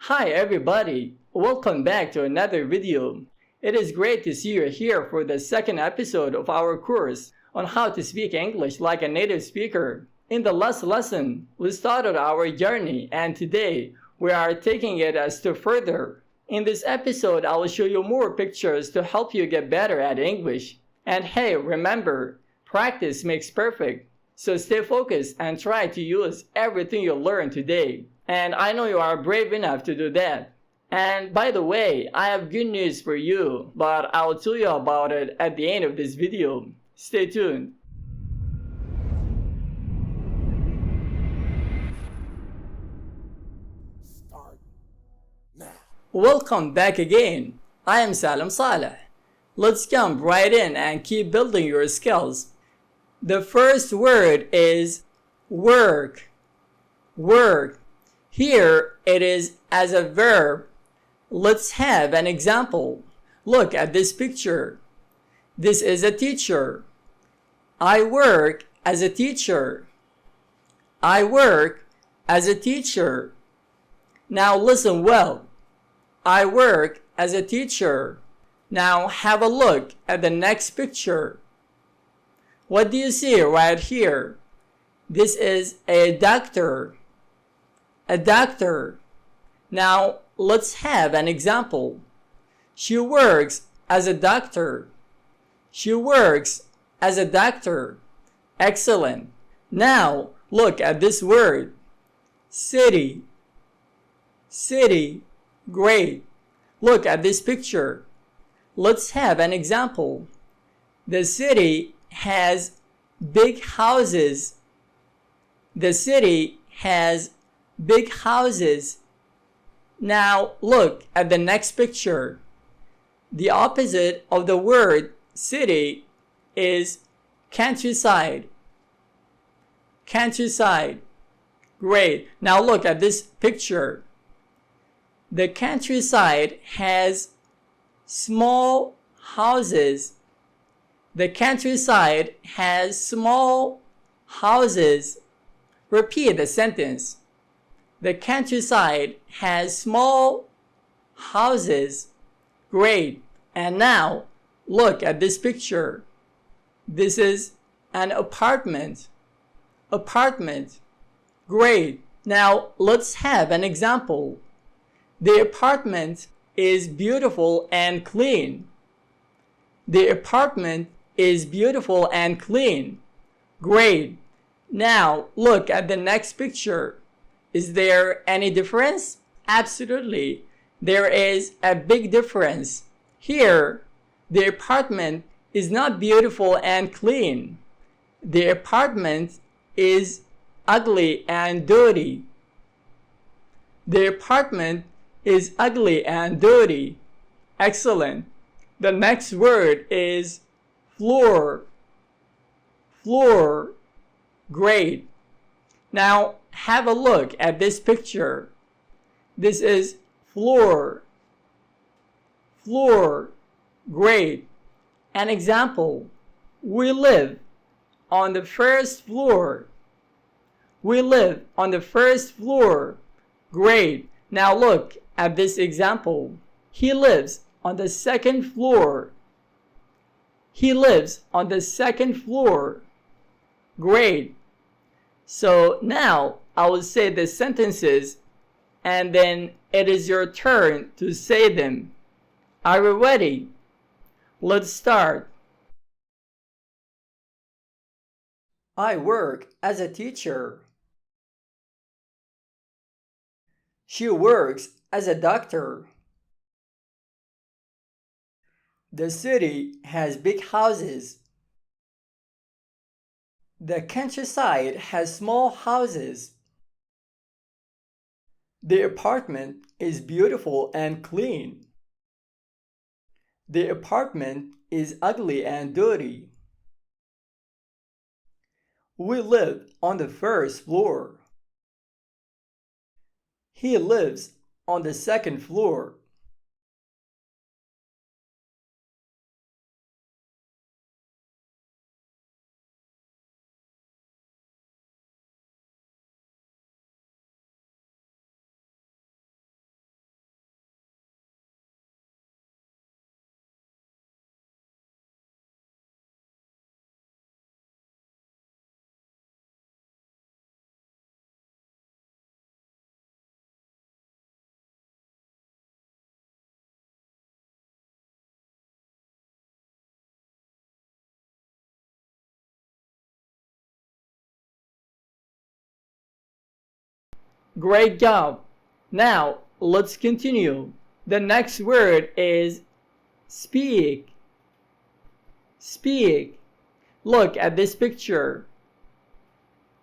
Hi everybody, welcome back to another video. It is great to see you here for the second episode of our course on how to speak English like a native speaker. In the last lesson, we started our journey and today we are taking it a step further. In this episode, I will show you more pictures to help you get better at English. And hey, remember, practice makes perfect. So stay focused and try to use everything you learned today. And I know you are brave enough to do that. And by the way, I have good news for you, but I'll tell you about it at the end of this video. Stay tuned. Start now. Welcome back again. I am Salim Saleh. Let's jump right in and keep building your skills. The first word is work. Work. Here it is as a verb. Let's have an example. Look at this picture. This is a teacher. I work as a teacher. I work as a teacher. Now listen well. I work as a teacher. Now have a look at the next picture. What do you see right here? This is a doctor. A doctor. Now let's have an example. She works as a doctor. She works as a doctor. Excellent. Now look at this word. City. City. Great. Look at this picture. Let's have an example. The city has big houses. The city has big houses. Now look at the next picture. The opposite of the word city is countryside. Countryside. Great. Now look at this picture. The countryside has small houses. The countryside has small houses. Repeat the sentence. The countryside has small houses. Great. And now look at this picture. This is an apartment. Apartment. Great. Now let's have an example. The apartment is beautiful and clean. The apartment is beautiful and clean. Great. Now look at the next picture. Is there any difference? Absolutely. There is a big difference. Here, the apartment is not beautiful and clean. The apartment is ugly and dirty. The apartment is ugly and dirty. Excellent. The next word is floor. Floor. Great. Now have a look at this picture. This is floor. Floor. Great. An example. We live on the first floor. We live on the first floor. Great. Now look at this example. He lives on the second floor. He lives on the second floor. Great. So now I will say the sentences and then it is your turn to say them. Are you ready? Let's start. I work as a teacher. She works as a doctor. The city has big houses. The countryside has small houses. The apartment is beautiful and clean. The apartment is ugly and dirty. We live on the first floor. He lives on the second floor. Great job. Now, let's continue. The next word is speak. Speak. Look at this picture.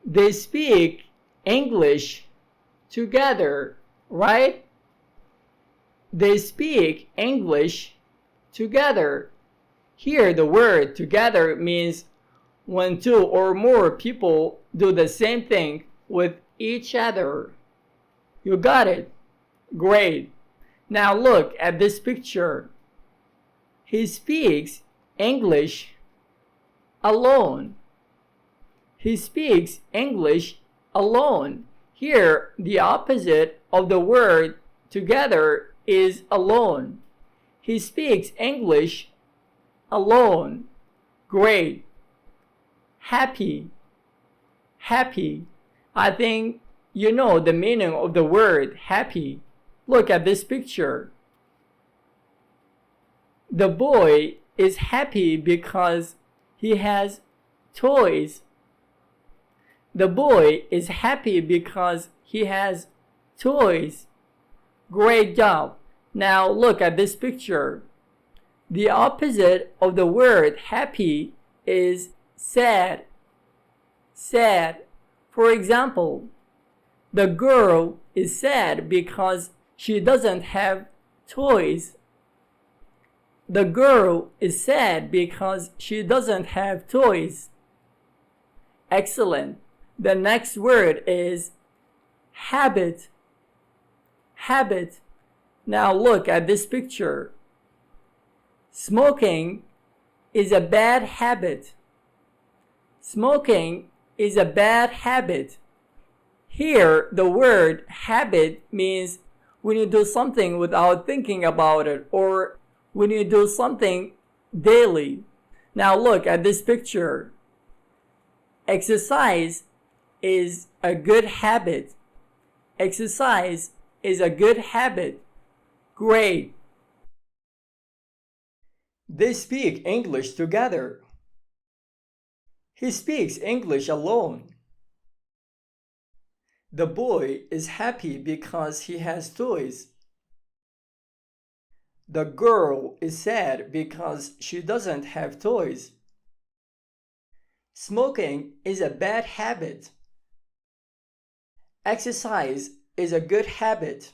They speak English together, right? They speak English together. Here, the word together means when two or more people do the same thing with each other. You got it? Great. Now look at this picture. He speaks English alone. He speaks English alone. Here, the opposite of the word together is alone. He speaks English alone. Great. Happy. Happy. I think you know the meaning of the word happy. Look at this picture. The boy is happy because he has toys. The boy is happy because he has toys. Great job. Now look at this picture. The opposite of the word happy is sad. Sad. For example, the girl is sad because she doesn't have toys. The girl is sad because she doesn't have toys. Excellent. The next word is habit. Habit. Now look at this picture. Smoking is a bad habit. Smoking is a bad habit. Here, the word habit means when you do something without thinking about it, or when you do something daily. Now look at this picture. Exercise is a good habit. Exercise is a good habit. Great. They speak English together. He speaks English alone. The boy is happy because he has toys. The girl is sad because she doesn't have toys. Smoking is a bad habit. Exercise is a good habit.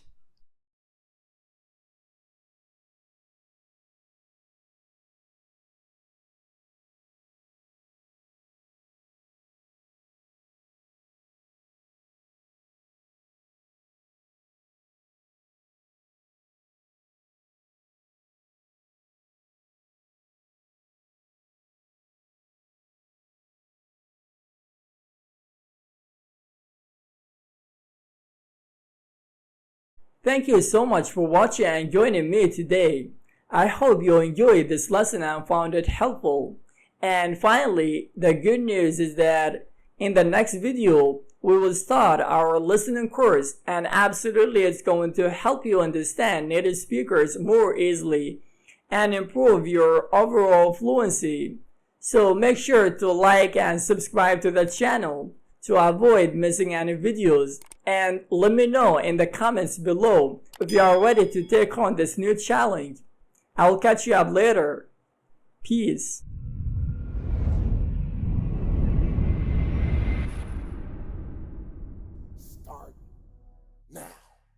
Thank you so much for watching and joining me today. I hope you enjoyed this lesson and found it helpful. And finally, the good news is that in the next video, we will start our listening course, and absolutely it's going to help you understand native speakers more easily and improve your overall fluency. So make sure to like and subscribe to the channel to avoid missing any videos. And let me know in the comments below if you are ready to take on this new challenge. I will catch you up later. Peace.